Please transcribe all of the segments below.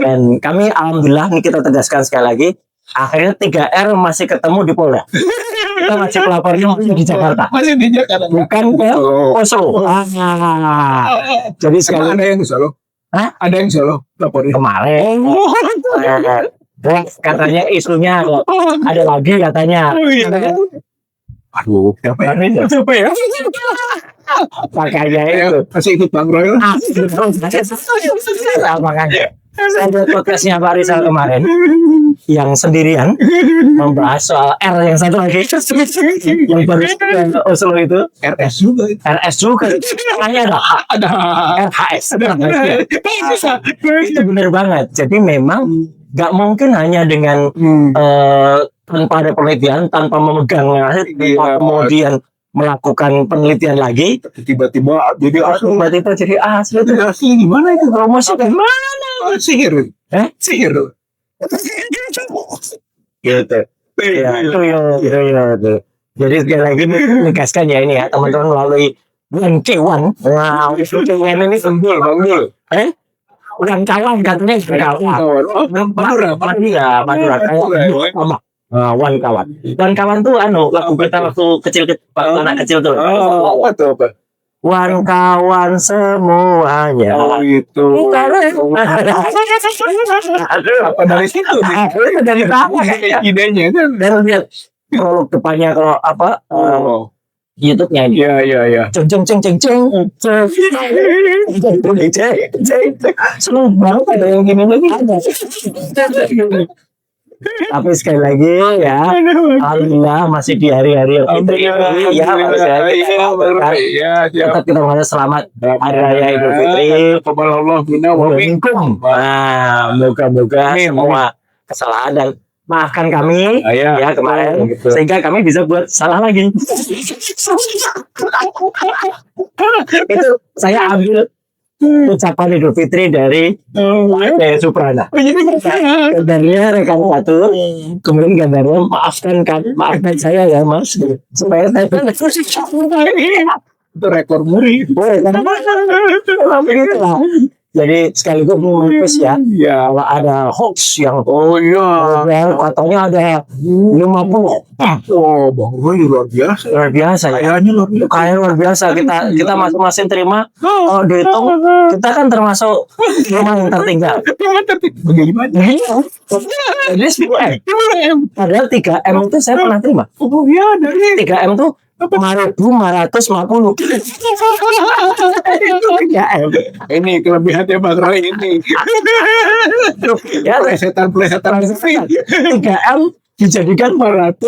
Dan kami alhamdulillah nih kita tegaskan sekali lagi, akhirnya 3R masih ketemu di Polda. Kita masih pelapornya masih di Jakarta. Masih di Jakarta. Bukan ke Oslo. Jadi sekali ada yang di Solo. Hah? Ada yang Solo laporin kemarin. Katanya isunya ada lagi katanya. Aduh, siapa ya? Makanya itu Masih ikut Bang Roy. makanya saya buat podcastnya Pak Rizal kemarin yang sendirian membahas soal R yang satu lagi yang baru ke Oslo itu RS juga. RS juga makanya ada RHS itu benar banget. Jadi memang nggak mungkin hanya dengan tanpa ada penelitian, tanpa memegang kemudian melakukan penelitian lagi, Tiba-tiba jadi asli. tiba-tiba jadi asli itu. Asli gimana itu? Promosi gimana? Sihir. Sihir. Gitu. Ya, itu. Jadi sekali lagi menegaskan ya ini ya teman-teman melalui Bulan Kewan. Wow, itu Kewan ini Banggul. Bulan kawan katanya kawan. Madura kawan. Wan kawan tuh lagu kita waktu kecil anak kecil tuh. Apa tuh apa? Wan kawan semuanya. Oh itu. Aduh, Apa dari situ? dari mana ya? Idenya kan. Dan lihat prolog depannya kalau apa YouTube-nya ini. Iya. Ceng. Seneng banget ada yang gini lagi. Tapi sekali lagi ya, alhamdulillah masih di hari-hari yang fitri ini ya, tetap kita mengucapkan selamat hari raya Idul Fitri. Qabalallahu minna wa minkum. Moga-moga semua kesalahan dan maafkan kami ya kemarin sehingga kami bisa buat salah lagi. Itu saya ambil ucapan Idul Fitri dari Suprana. Gambarnya rekan satu, kemudian gambarnya maafkan saya ya Mas, supaya saya Itu rekor muri. Jadi sekaligus mengutus ya, kalau ada hoax yang katanya ada 50. Bang Roy luar biasa. Luar biasa ya. Kayaknya luar biasa. Kita masing-masing terima. Oh, dihitung kita kan termasuk rumah yang tertinggal. Bagaimana? Jadi 10M. Padahal 3M itu saya pernah terima. Oh iya, dari 3M tuh 550. Ini kelebihannya Bang Roy ini. Ya, Plesetan 3M dijadikan 550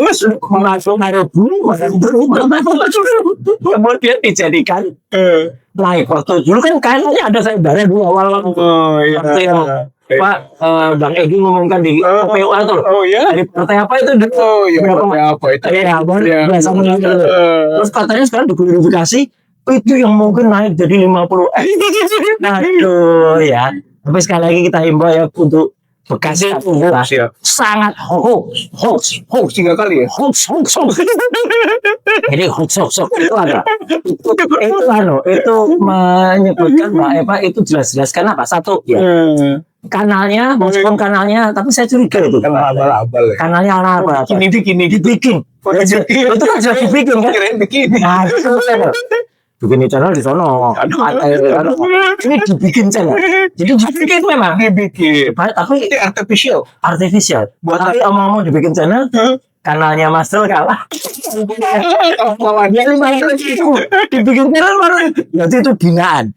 kemudian dijadikan naik waktu dulu kan kayaknya ada saudara dulu awal waktu yang Pak Bang Egi ngomongkan di PUA tuh dari partai apa itu berapa itu biasa terus katanya sekarang diklarifikasi itu yang mungkin naik jadi 50. Nah itu ya, tapi sekali lagi kita himbau ya untuk Bekasi sangat hoax 3 kali ya hoax. Jadi hoax itu ada itu menyebutkan Mbak Eva itu jelas-jelas kan apa satu ya kanalnya meskipun kanalnya tapi saya curiga itu kanalnya apa dibikin itu kan sudah dibikin kan nah itu bikin channel di sono ini dibikin channel jadi dibikin memang tapi artificial tapi omong-omong dibikin channel kanalnya Mas Del kalah dibikin channel berarti itu binaan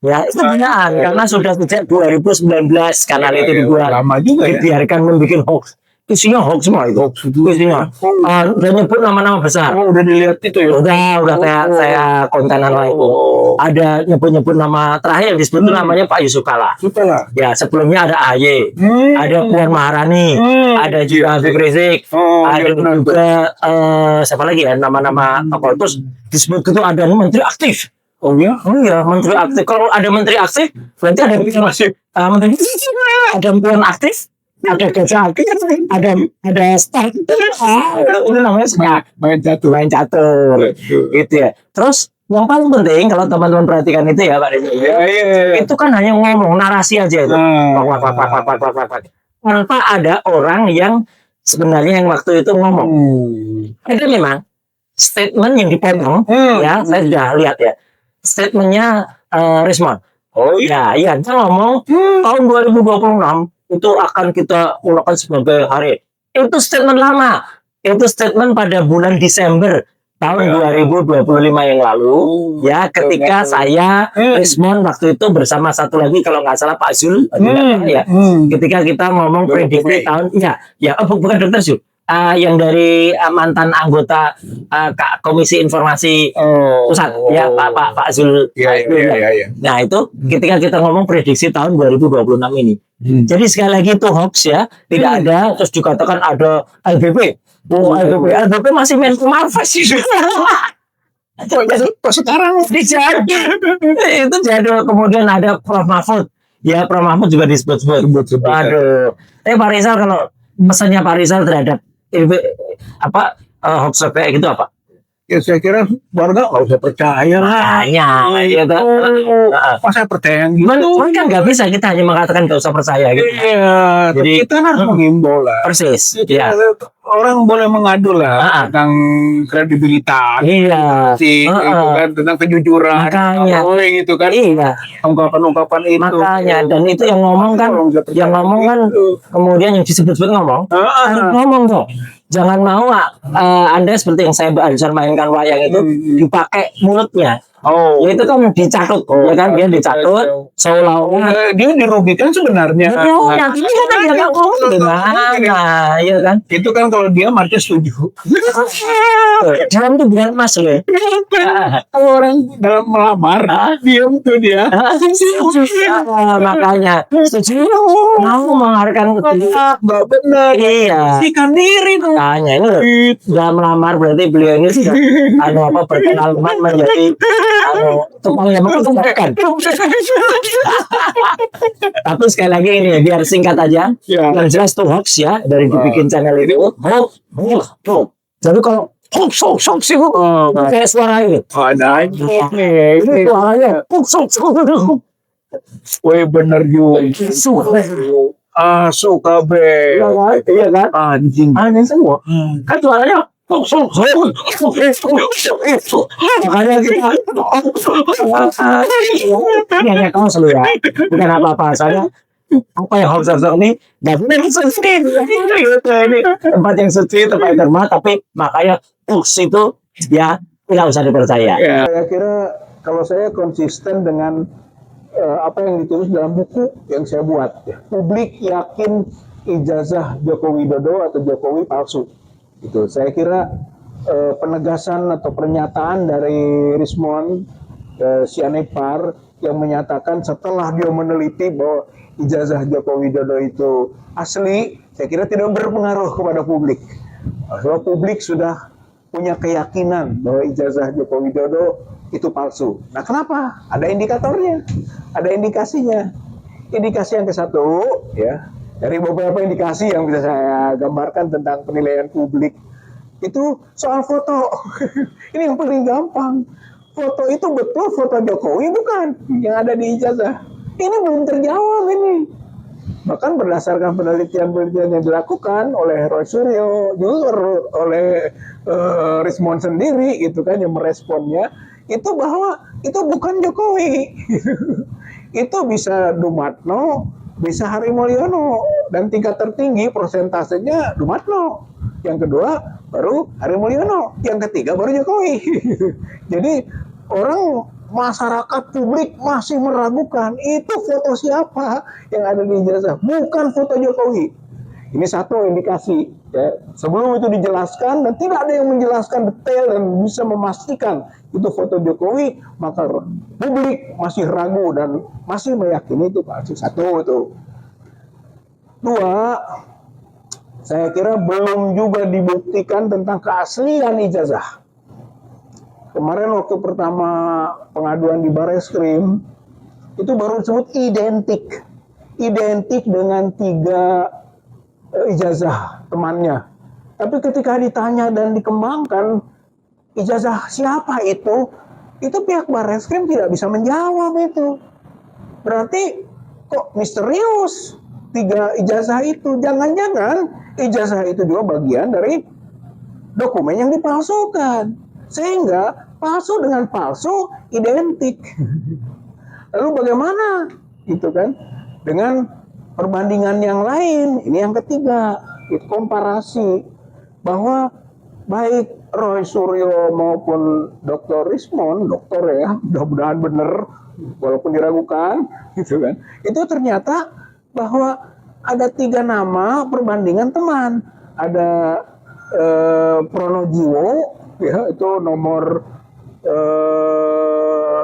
ya itu binaan karena sudah sejak 2019 kanal itu dibuat lama juga dibiarkan membuat hoax isinya hoax semua itu isinya udah nyebut nama-nama besar udah dilihat itu ya udah saya kontenan itu ada nyebut nama terakhir yang disebut namanya Pak Yusuf Kala ya sebelumnya ada AY ada Puan Maharani ada juga Habib Rizik ada juga siapa lagi ya nama-nama apa terus disebut itu ada menteri aktif. Oh iya, menteri aktif. Kalau ada menteri aktif, berarti ada menteri ada Puan aktif, ada gajah aktif, ada staff. Itu namanya main catur. Gitu ya. Terus Yang paling penting kalau teman-teman perhatikan itu ya Pak Desi, Iya, iya. itu kan hanya ngomong narasi aja itu. Nah. Wak, wak, wak, wak, wak, wak, wak, wak. Tanpa ada orang yang sebenarnya yang waktu itu ngomong. Itu memang statement yang dipotong ya, saya sudah lihat ya. Statementnya Rismon. Oh iya. Ya, iya, dia ngomong tahun 2026 itu akan kita mulakan sebagai hari. Itu statement lama. Itu statement pada bulan Desember tahun 2025 yang lalu. Ya, ketika saya Rismon waktu itu bersama satu lagi kalau nggak salah Pak Zul, ya. Ketika kita ngomong prediksi tahun, ya, bukan Dokter Zul. Yang dari mantan anggota Komisi Informasi Pusat ya Pak Zul. Iya. Nah itu ketika kita ngomong prediksi tahun 2026 ini. Jadi sekali lagi itu hoax ya, tidak ada terus dikatakan ada LBP. LBP masih main Marvel sih. Kok sekarang dijadi itu jadul. Kemudian ada Prof Mahfud. Ya Prof Mahfud juga disebut-sebut. Aduh. Pak Rizal, kalau pesannya Pak Rizal terhadap hoax kayak gitu apa? ya saya kira warga nggak usah percaya lah. Banyak gitu. Masa percaya yang gitu? Kan nggak bisa kita hanya mengatakan nggak usah percaya gitu. Iya, Jadi kita harus mengimbau lah. persis. Ya. Ya. Orang boleh mengadu lah tentang kredibilitas. Iya. Itu kan tentang kejujuran. Makanya. Gitu kan. Iya. Ungkapan-ungkapan itu. Makanya, dan itu yang ngomong kan, kemudian yang disebut-sebut ngomong, harus ngomong dong. Jangan mau Anda seperti yang saya barusan mainkan wayang itu dipakai mulutnya. Ya itu kan dicatut, ya kan dia dicatut seolah-olah dia dirugikan sebenarnya. Yang ini kan dia nggak ngomong gimana, ya kan? Itu kan kalau dia marca setuju. Dalam tuh biar mas loh. Kalau orang dalam melamar, diam tuh dia. Makanya setuju. Mau menghargai nggak benar. Iya. Sikan diri tuh. Makanya ini sudah melamar berarti beliau ini sudah berpengalaman menjadi tukang yang menguntungkan. Tapi sekali lagi ini ya, biar singkat aja. Yang jelas tuh hoax ya dari dibikin channel itu. Hoax. Jadi kalau hoax itu kayak suara ini. Ada aja. Ini suaranya hoax. Weh bener juga. Suka be. Iya kan? Anjing semua. Kan suaranya makanya kita ini hanya kau selalu ya, bukan apa-apa. Soalnya apa yang hoax ini nggak benar suci. Ini tempat yang suci, tempat yang terhormat, tapi makanya hoax itu ya tidak usah dipercaya. Saya kira kalau saya konsisten dengan apa yang ditulis dalam buku yang saya buat, publik yakin ijazah Joko Widodo atau Jokowi palsu. Itu saya kira penegasan atau pernyataan dari Rismon Sianipar yang menyatakan setelah dia meneliti bahwa ijazah Joko Widodo itu asli, saya kira tidak berpengaruh kepada publik. Sebab publik sudah punya keyakinan bahwa ijazah Joko Widodo itu palsu. Nah, kenapa? Ada indikatornya, ada indikasinya. Indikasi yang ke-1 ya. Dari beberapa indikasi yang bisa saya gambarkan tentang penilaian publik itu soal foto. Ini yang paling gampang. Foto itu betul foto Jokowi bukan yang ada di ijazah. Ini belum terjawab ini. Bahkan berdasarkan penelitian-penelitian yang dilakukan oleh Roy Suryo, juga oleh Rismon sendiri gitu kan yang meresponnya, itu bahwa itu bukan Jokowi. Itu bisa Dumatno, bisa Hari Mulyono, dan tingkat tertinggi persentasenya Dumatno. Yang kedua baru Hari Mulyono, yang ketiga baru Jokowi. Jadi orang masyarakat publik masih meragukan itu foto siapa yang ada di ijazah, bukan foto Jokowi. Ini satu indikasi ya. Sebelum itu dijelaskan dan tidak ada yang menjelaskan detail dan bisa memastikan itu foto Jokowi, maka publik masih ragu dan masih meyakini itu palsu. Satu itu. Dua, saya kira belum juga dibuktikan tentang keaslian ijazah. Kemarin waktu pertama pengaduan di Barreskrim itu baru disebut identik dengan 3 ijazah temannya. Tapi ketika ditanya dan dikembangkan ijazah siapa itu Itu pihak Barreskrim tidak bisa menjawab itu. Berarti kok misterius 3 ijazah itu? Jangan-jangan ijazah itu juga bagian dari dokumen yang dipalsukan. Sehingga palsu dengan palsu identik. Lalu bagaimana? Gitu kan? Dengan perbandingan yang lain. Ini yang ketiga, itu komparasi bahwa baik Roy Suryo maupun Dr. Rismond, dokter ya, mudah-mudahan benar walaupun diragukan, gitu kan. Itu ternyata bahwa ada 3 nama perbandingan teman. Ada Pronojiwo, ya, itu nomor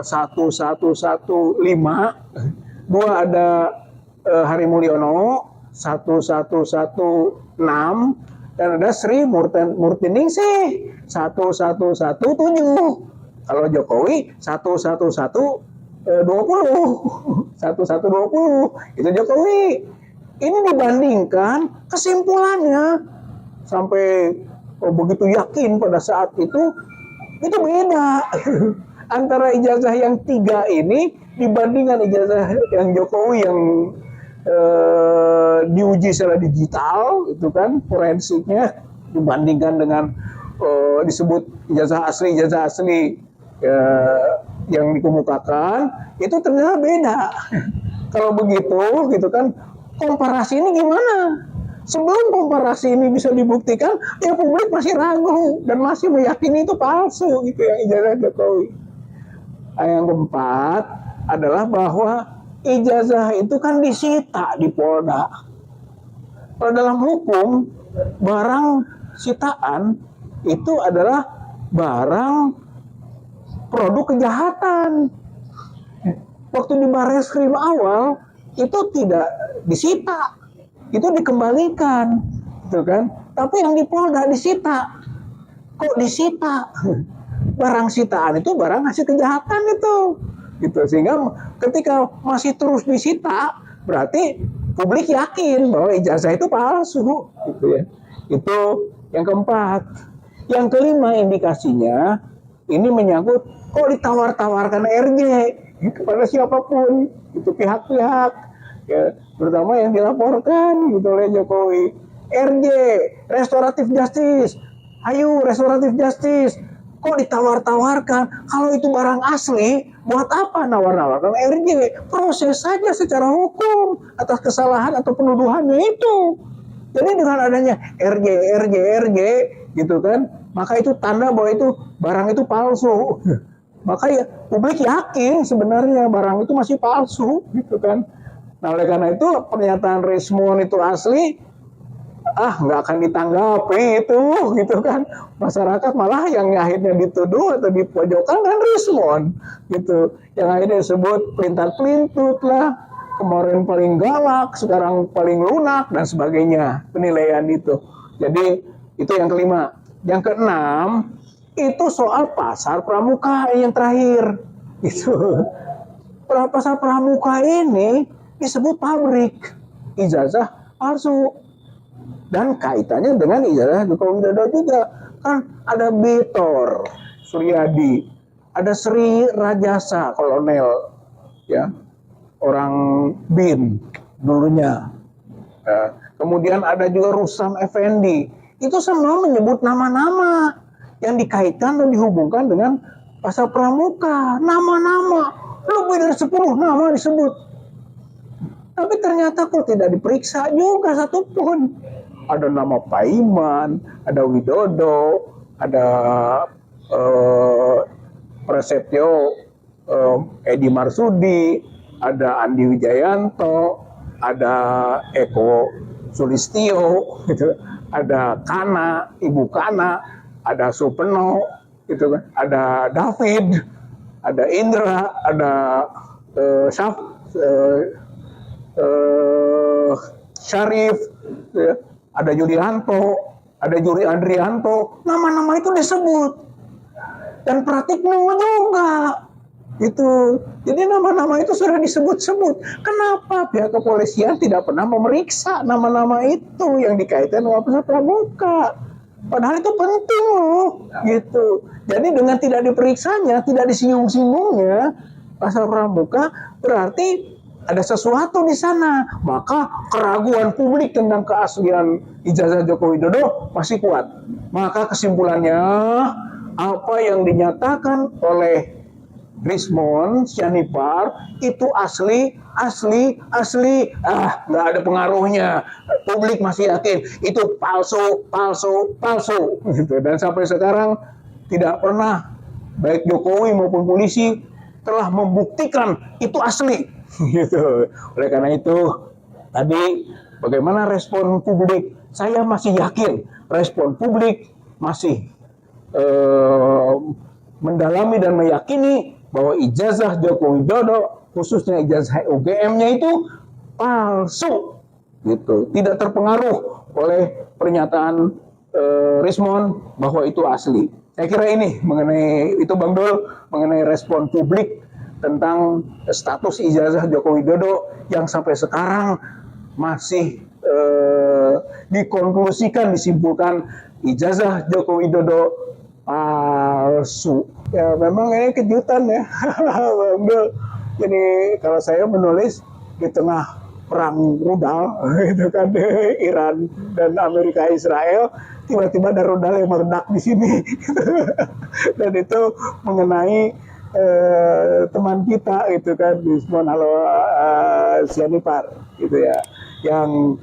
1115. 2 ada Hari Mulyono 1116, dan ada Sri Murtiningsih 1117. Kalau Jokowi 1120 itu Jokowi. Ini dibandingkan kesimpulannya sampai begitu yakin pada saat itu beda. Antara ijazah yang 3 ini dibandingkan ijazah yang Jokowi yang diuji secara digital, itu kan forensiknya, dibandingkan dengan disebut ijazah asli yang dikemukakan, itu ternyata beda. Kalau begitu, gitu kan, komparasi ini gimana? Sebelum komparasi ini bisa dibuktikan, ya publik masih ragu dan masih meyakini itu palsu, gitu ya, ijazah Jokowi. Yang keempat adalah bahwa ijazah itu kan disita di Polda. Kalau dalam hukum, barang sitaan itu adalah barang produk kejahatan. Waktu di Barreskrim awal itu tidak disita, itu dikembalikan, gitu kan? Tapi yang di Polda disita. Kok disita? Barang sitaan itu barang hasil kejahatan itu, gitu. Sehingga ketika masih terus disita, berarti publik yakin bahwa ijazah itu palsu, gitu ya. Itu yang keempat. Yang kelima indikasinya ini menyangkut kok ditawar-tawarkan RJ kepada siapapun, itu pihak-pihak, ya, terutama yang dilaporkan gitu oleh Jokowi. RJ, restoratif justice, ayo restoratif justice. Kok ditawar-tawarkan? Kalau itu barang asli, buat apa nawar-nawarkan RJ? Proses saja secara hukum atas kesalahan atau penuduhannya itu. Jadi dengan adanya RJ, gitu kan, maka itu tanda bahwa itu barang itu palsu. Maka ya publik yakin sebenarnya barang itu masih palsu, gitu kan. Nah, oleh karena itu pernyataan Rismond itu asli, nggak akan ditanggapi itu, gitu kan. Masyarakat malah yang akhirnya dituduh atau dipojokkan kan Rismond, gitu. Yang akhirnya disebut pelintar-pelintut lah, kemarin paling galak, sekarang paling lunak dan sebagainya, penilaian itu. Jadi itu yang kelima. Yang keenam itu soal pasar pramuka yang terakhir. Itu pasar pramuka ini disebut pabrik ijazah palsu. Dan kaitannya dengan ijazah Joko Widodo juga. Kan ada Bitor Suryadi, ada Sri Rajasa, kolonel, ya, orang BIN dulunya. Kemudian ada juga Rustam Effendi. Itu semua menyebut nama-nama yang dikaitkan dan dihubungkan dengan pasar pramuka. Nama-nama, lebih dari 10 nama disebut. Tapi ternyata kok tidak diperiksa juga satupun. Ada nama Paiman, ada Widodo, ada Prasetyo Edi Marsudi, ada Andi Wijayanto, ada Eko Sulistyo, gitu. Ada Kana, Ibu Kana, ada Supeno, gitu kan. Ada David, ada Indra, ada Syarif, ya. Ada Yulianto, ada Juri Andrianto, nama-nama itu disebut. Dan Pratikno juga. Itu. Jadi nama-nama itu sudah disebut-sebut. Kenapa pihak kepolisian tidak pernah memeriksa nama-nama itu yang dikaitkan dengan pasar pramuka? Padahal itu penting loh, gitu. Jadi dengan tidak diperiksanya, tidak disinggung-singgungnya pasal pramuka, berarti ada sesuatu di sana. Maka keraguan publik tentang keaslian ijazah Joko Widodo masih kuat. Maka kesimpulannya, apa yang dinyatakan oleh Rismon Sianipar itu asli. Nggak ada pengaruhnya. Publik masih yakin itu palsu. Gitu. Dan sampai sekarang tidak pernah baik Jokowi maupun polisi telah membuktikan itu asli. Gitu. Oleh karena itu, tadi bagaimana respon publik? Saya masih yakin respon publik masih mendalami dan meyakini bahwa ijazah Joko Widodo, khususnya ijazah UGM-nya itu palsu, gitu. Tidak terpengaruh oleh pernyataan Rismon bahwa itu asli. Saya kira ini mengenai itu, Bang Dul, mengenai respon publik tentang status ijazah Joko Widodo yang sampai sekarang masih disimpulkan ijazah Joko Widodo palsu. Ya memang ini kejutan ya. Jadi kalau saya menulis di tengah perang rudal itu kan Iran dan Amerika Israel, tiba-tiba ada rudal yang meledak di sini. Dan itu mengenai teman kita itu kan Rismon Sianipar gitu ya, yang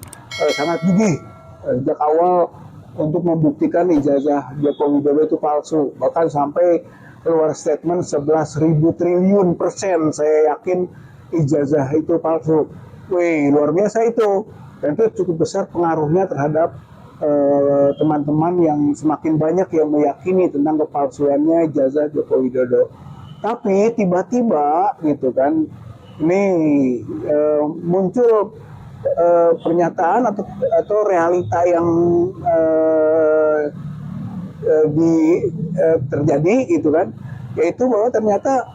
sangat gigih sejak awal untuk membuktikan ijazah Joko Widodo itu palsu. Bahkan sampai keluar statement 11.000 triliun %, saya yakin ijazah itu palsu. Wih, luar biasa itu. Dan itu cukup besar pengaruhnya terhadap teman-teman yang semakin banyak yang meyakini tentang kepalsuannya ijazah Joko Widodo. Tapi tiba-tiba gitu kan, ini muncul pernyataan atau realita yang terjadi gitu kan, yaitu bahwa ternyata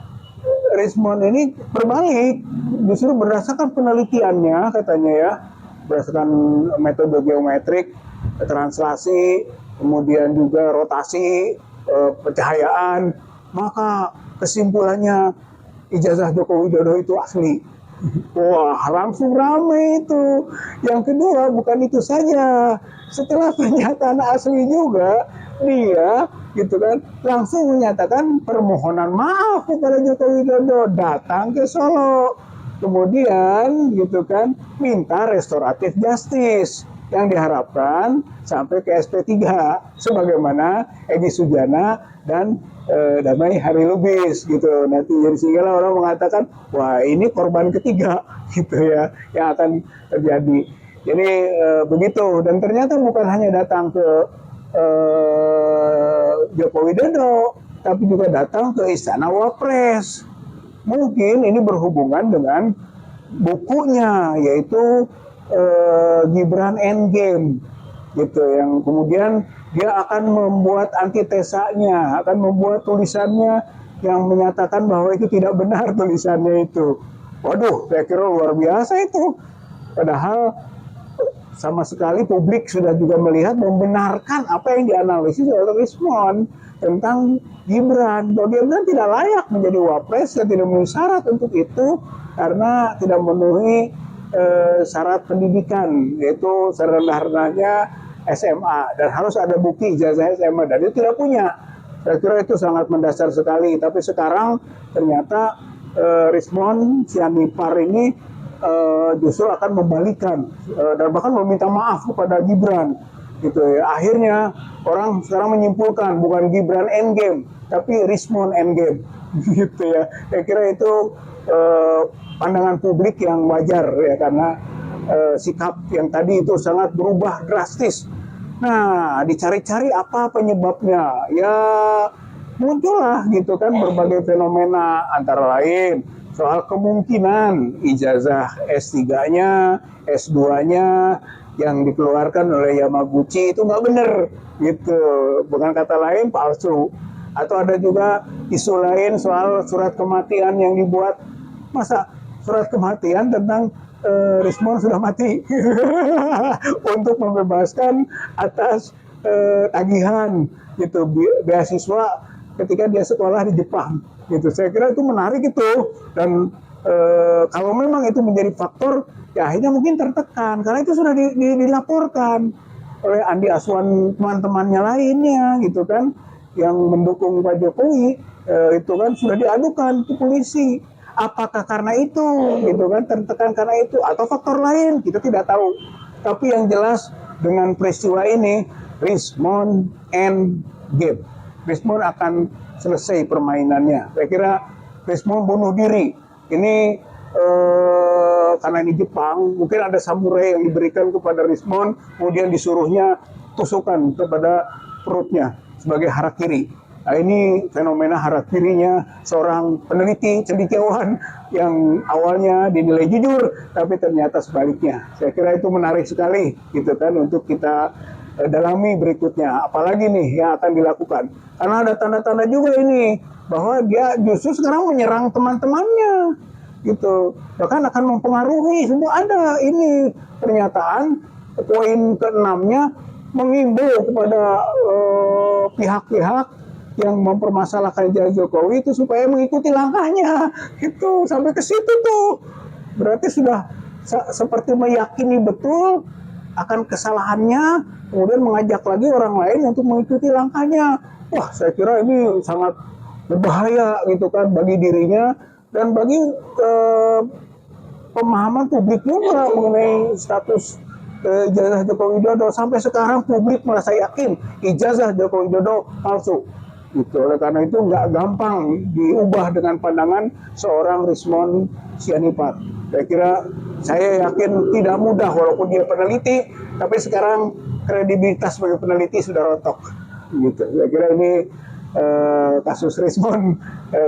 Rismon ini berbalik, justru berdasarkan penelitiannya katanya ya, berdasarkan metode geometrik, translasi, kemudian juga rotasi pencahayaan, maka kesimpulannya ijazah Joko Widodo itu asli. Wah, langsung ramai itu. Yang kedua, bukan itu saja. Setelah pernyataan asli juga, dia gitu kan langsung menyatakan permohonan maaf kepada Joko Widodo, datang ke Solo. Kemudian gitu kan minta restoratif justice yang diharapkan sampai ke SP3 sebagaimana Egy Sujana dan Damai Hari Lubis gitu. Nanti jadi sehingga orang mengatakan wah ini korban ketiga gitu ya yang akan terjadi. Jadi begitu, dan ternyata bukan hanya datang ke Joko Widodo, tapi juga datang ke Istana Wapres. Mungkin ini berhubungan dengan bukunya, yaitu Gibran Endgame gitu, yang kemudian dia akan membuat antitesanya, akan membuat tulisannya yang menyatakan bahwa itu tidak benar tulisannya itu. Waduh, saya kira luar biasa itu. Padahal sama sekali publik sudah juga melihat membenarkan apa yang dianalisis oleh Rismon tentang Gibran. Bahwa Gibran tidak layak menjadi wapres dan tidak memenuhi syarat untuk itu karena tidak memenuhi syarat pendidikan, yaitu serendah-rendahnya SMA dan harus ada bukti ijazah SMA, dan itu tidak punya. Saya kira itu sangat mendasar sekali. Tapi sekarang ternyata Rismon Sianipar ini justru akan membalikan dan bahkan meminta maaf kepada Gibran gitu ya. Akhirnya orang sekarang menyimpulkan bukan Gibran Endgame tapi Rismon Endgame gitu ya. Saya kira itu pandangan publik yang wajar ya, karena sikap yang tadi itu sangat berubah drastis. Nah, dicari-cari apa penyebabnya, ya muncullah gitu kan berbagai fenomena, antara lain soal kemungkinan ijazah S3-nya, S2-nya yang dikeluarkan oleh Yamaguchi itu nggak benar gitu, bukan kata lain palsu. Atau ada juga isu lain soal surat kematian yang dibuat. Masa surat kematian tentang Rismon sudah mati untuk membebaskan atas tagihan gitu beasiswa ketika dia sekolah di Jepang gitu. Saya kira itu menarik itu, dan kalau memang itu menjadi faktor, ya akhirnya mungkin tertekan karena itu sudah dilaporkan oleh Andi Aswan teman-temannya lainnya gitu kan, yang mendukung Pak Jokowi, itu kan sudah diadukan ke polisi. Apakah karena itu gitu kan, tertekan karena itu atau faktor lain, kita tidak tahu. Tapi yang jelas dengan peristiwa ini Rismond end game. Rismond akan selesai permainannya. Saya kira Rismond bunuh diri. Ini karena ini Jepang, mungkin ada samurai yang diberikan kepada Rismond, kemudian disuruhnya tusukan kepada perutnya sebagai harakiri. Nah, ini fenomena harakirinya seorang peneliti cendekiawan yang awalnya dinilai jujur, tapi ternyata sebaliknya. Saya kira itu menarik sekali, gitu kan, untuk kita dalami berikutnya. Apalagi nih yang akan dilakukan. Karena ada tanda-tanda juga ini bahwa dia justru sekarang menyerang teman-temannya, gitu. Bahkan akan mempengaruhi. Semua ada ini pernyataan poin ke-6-nya mengimbau kepada pihak-pihak yang mempermasalahkan Jalan Jokowi itu supaya mengikuti langkahnya, gitu. Sampai ke situ tuh, berarti sudah seperti meyakini betul akan kesalahannya, kemudian mengajak lagi orang lain untuk mengikuti langkahnya. Wah, saya kira ini sangat berbahaya gitu kan bagi dirinya dan bagi pemahaman publik juga mengenai status ijazah Joko Widodo. Sampai sekarang publik merasa yakin ijazah Joko Widodo palsu. Gitu. Oleh karena itu nggak gampang diubah dengan pandangan seorang Rismond Sianipar. Saya yakin tidak mudah walaupun dia peneliti, tapi sekarang kredibilitas sebagai peneliti sudah rontok. Gitu. Saya kira ini kasus Rismond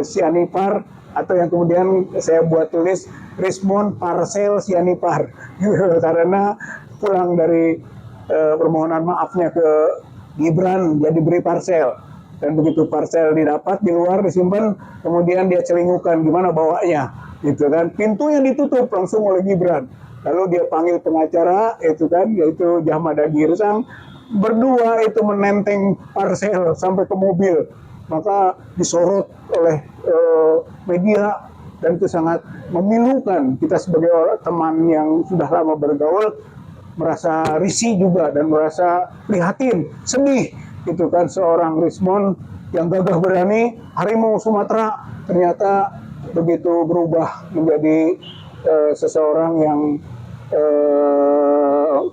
Sianipar, atau yang kemudian saya buat tulis Rismond Parcel Sianipar. Karena pulang dari permohonan maafnya ke Gibran dia diberi parcel. Dan begitu parcel didapat di luar disimpan, kemudian dia celingukan gimana bawanya, gitu kan. Pintunya ditutup langsung oleh Gibran. Lalu dia panggil pengacara, itu kan, yaitu Jahmada Girsang, berdua itu menenteng parcel sampai ke mobil. Maka disorot oleh media dan itu sangat memilukan. Kita sebagai orang teman yang sudah lama bergaul merasa risih juga dan merasa prihatin, sedih. Itu kan seorang Rismond yang gagah berani, harimau Sumatera, ternyata begitu berubah menjadi seseorang yang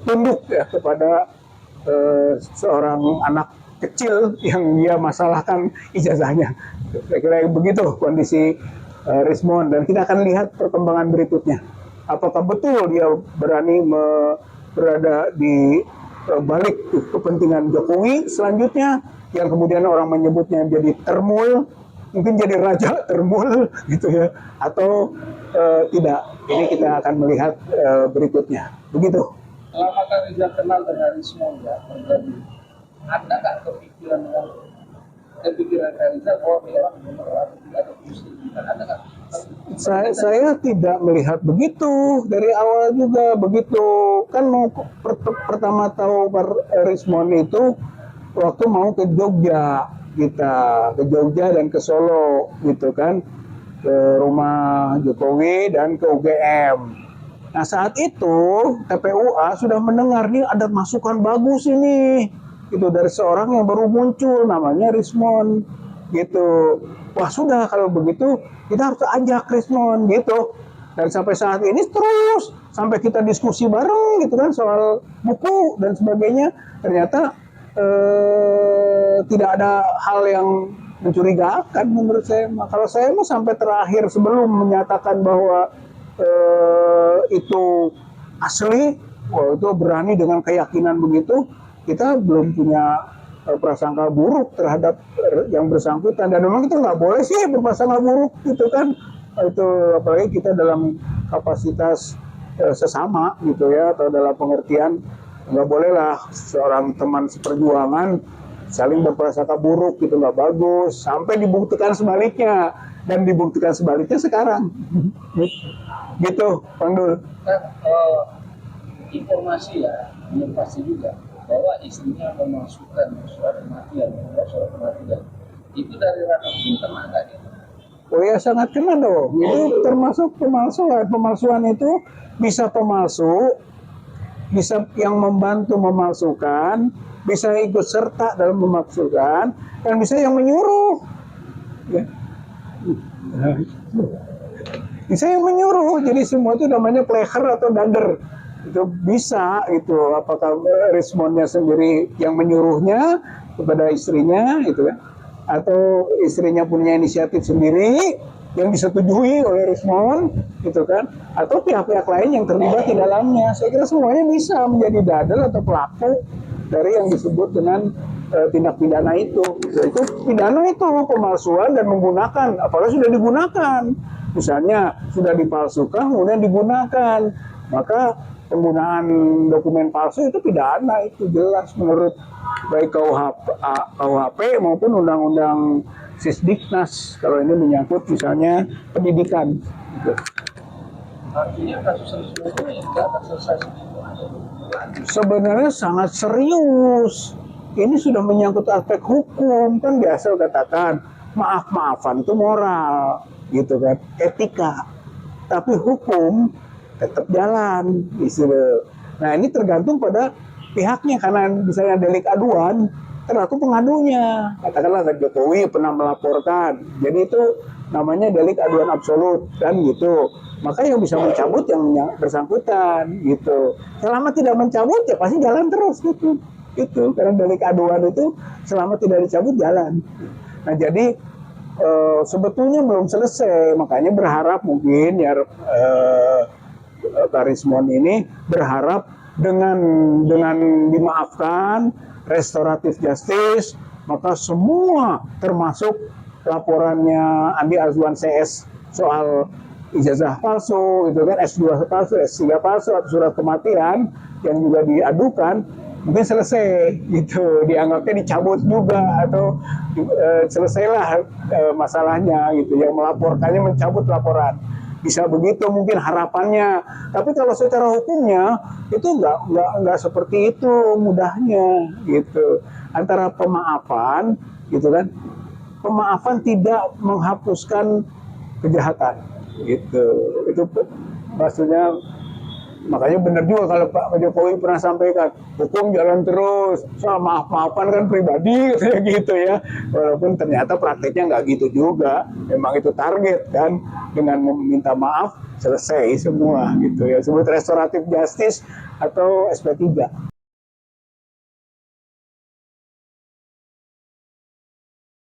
tunduk ya kepada seorang anak kecil yang dia masalahkan ijazahnya. Saya kira begitu kondisi Rismond, dan kita akan lihat perkembangan berikutnya. Apakah betul dia berani berada di balik kepentingan Jokowi selanjutnya, yang kemudian orang menyebutnya jadi termul, mungkin jadi raja termul gitu ya, atau tidak. Ini kita akan melihat berikutnya. Begitu. Lama kan Rizal kenal dengan Rismond ya, menjadi ada nggak kepikiran Rizal bahwa memang ada muslim, ada nggak? Saya tidak melihat begitu dari awal juga begitu. Kan mau pertama tahu Rismond itu waktu mau ke Jogja, ke Jogja dan ke Solo gitu kan, ke rumah Jokowi dan ke UGM. Nah saat itu TPUA sudah mendengar nih ada masukan bagus ini, itu dari seorang yang baru muncul namanya Rismond gitu. Wah sudah kalau begitu kita harus ajak Rismond gitu. Dan sampai saat ini terus sampai kita diskusi bareng gitu kan soal buku dan sebagainya. Ternyata tidak ada hal yang mencurigakan menurut saya. Kalau saya mah sampai terakhir sebelum menyatakan bahwa itu asli, itu berani dengan keyakinan begitu, kita belum punya prasangka buruk terhadap yang bersangkutan. Dan memang kita nggak boleh sih berprasangka buruk gitu kan, itu apalagi kita dalam kapasitas sesama gitu ya, atau dalam pengertian nggak bolehlah seorang teman seperjuangan saling berprasangka buruk, gitu nggak bagus, sampai dibuktikan sebaliknya, dan dibuktikan sebaliknya sekarang. Gitu Bang Dul. Informasi ya, yang pasti juga bahwa istrinya memasukkan surat kematian, surat kematian itu dari ranah hukum kena nggak gitu? Oh ya sangat kena dong. Itu termasuk pemalsuan. Pemalsuan itu bisa pemalsu, bisa yang membantu memalsukan, bisa ikut serta dalam memalsukan, dan bisa yang menyuruh. Ya. Bisa yang menyuruh. Jadi semua itu namanya pleasure atau dader. Itu bisa itu. Apakah responnya sendiri yang menyuruhnya kepada istrinya, gitu kan? Atau istrinya punya inisiatif sendiri yang disetujui oleh Rismon, gitu kan? Atau pihak-pihak lain yang terlibat di dalamnya. Saya kira semuanya bisa menjadi dader atau pelaku dari yang disebut dengan tindak pidana itu. Itu pidana itu pemalsuan dan menggunakan, apalagi sudah digunakan. Misalnya sudah dipalsukan kemudian digunakan, maka penggunaan dokumen palsu itu pidana, itu jelas menurut baik KUHP maupun Undang-Undang Sisdiknas kalau ini menyangkut misalnya pendidikan. Gitu. Artinya kasus Risma itu nggak akan selesai segitu. Sebenarnya sangat serius. Ini sudah menyangkut aspek hukum, kan biasa katakan maaf-maafan itu moral, gitu kan, etika. Tapi hukum tetap jalan, gitu. Nah ini tergantung pada pihaknya, karena misalnya delik aduan terlaku pengadunya, katakanlah Jokowi pernah melaporkan, jadi itu namanya delik aduan absolut kan gitu, maka yang bisa mencabut yang bersangkutan gitu. Selama tidak mencabut ya pasti jalan terus gitu, karena delik aduan itu selama tidak dicabut jalan. Nah jadi sebetulnya belum selesai, makanya berharap mungkin ya Pak Rismon ini berharap dengan dimaafkan restoratif justice, maka semua termasuk laporannya Andi Azwan CS soal ijazah palsu, gitu kan, S2 palsu, S3 palsu, atau surat kematian yang juga diadukan, mungkin selesai gitu, dianggapnya dicabut juga atau selesailah masalahnya gitu, yang melaporkannya mencabut laporan. Bisa begitu mungkin harapannya, tapi kalau secara hukumnya itu nggak seperti itu mudahnya gitu. Antara pemaafan gitu kan, pemaafan tidak menghapuskan kejahatan gitu. Itu maksudnya, makanya benar juga kalau Pak Jokowi pernah sampaikan hukum jalan terus, soal maaf-maafan kan pribadi gitu ya, walaupun ternyata prakteknya nggak gitu juga. Memang itu target kan, dengan meminta maaf selesai semua gitu ya, sebut restoratif justice atau SP3.